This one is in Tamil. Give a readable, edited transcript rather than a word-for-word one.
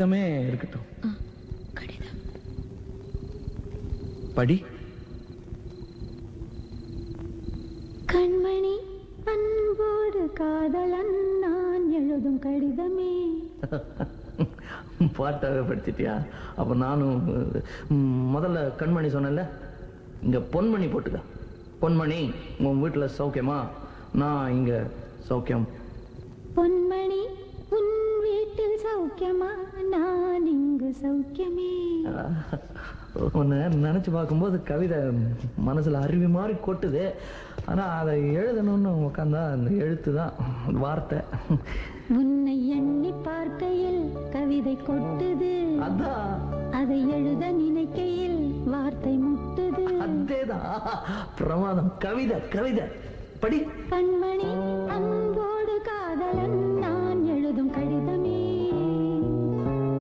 இருக்கட்டும். படி. கண்மணி அன்போடு காதலன் நான் எழுதும் கடிதமே. பாட்டாவே படிச்சிட்டியா? அப்ப நானும் முதல்ல கண்மணி சொன்னல, இங்க பொன்மணி போட்டுக்க. பொன்மணி, உன் வீட்டுல சௌக்கியமா? நான் இங்க சௌக்கியம். பொன்மணி, உன் வீட்டில் சௌக்கியமா? நான் இங்கு சௌக்கியமே. உன்னை நினைச்சு பார்க்கும்போது கவிதை மனசுல அருவி மாதிரி கொட்டுது. ஆனா அதை எழுதணும்னு உட்காந்தா அந்த எழுத்து தான் வார்த்தை. உன்னை எண்ணி பார்க்கையில் கவிதை கொட்டுது, அதான். அதை எழுத நினைக்கையில் வார்த்தை முட்டுது. அதேதான் பிரமாதம். கவிதை கவிதை படி. கண்மணி அன்போ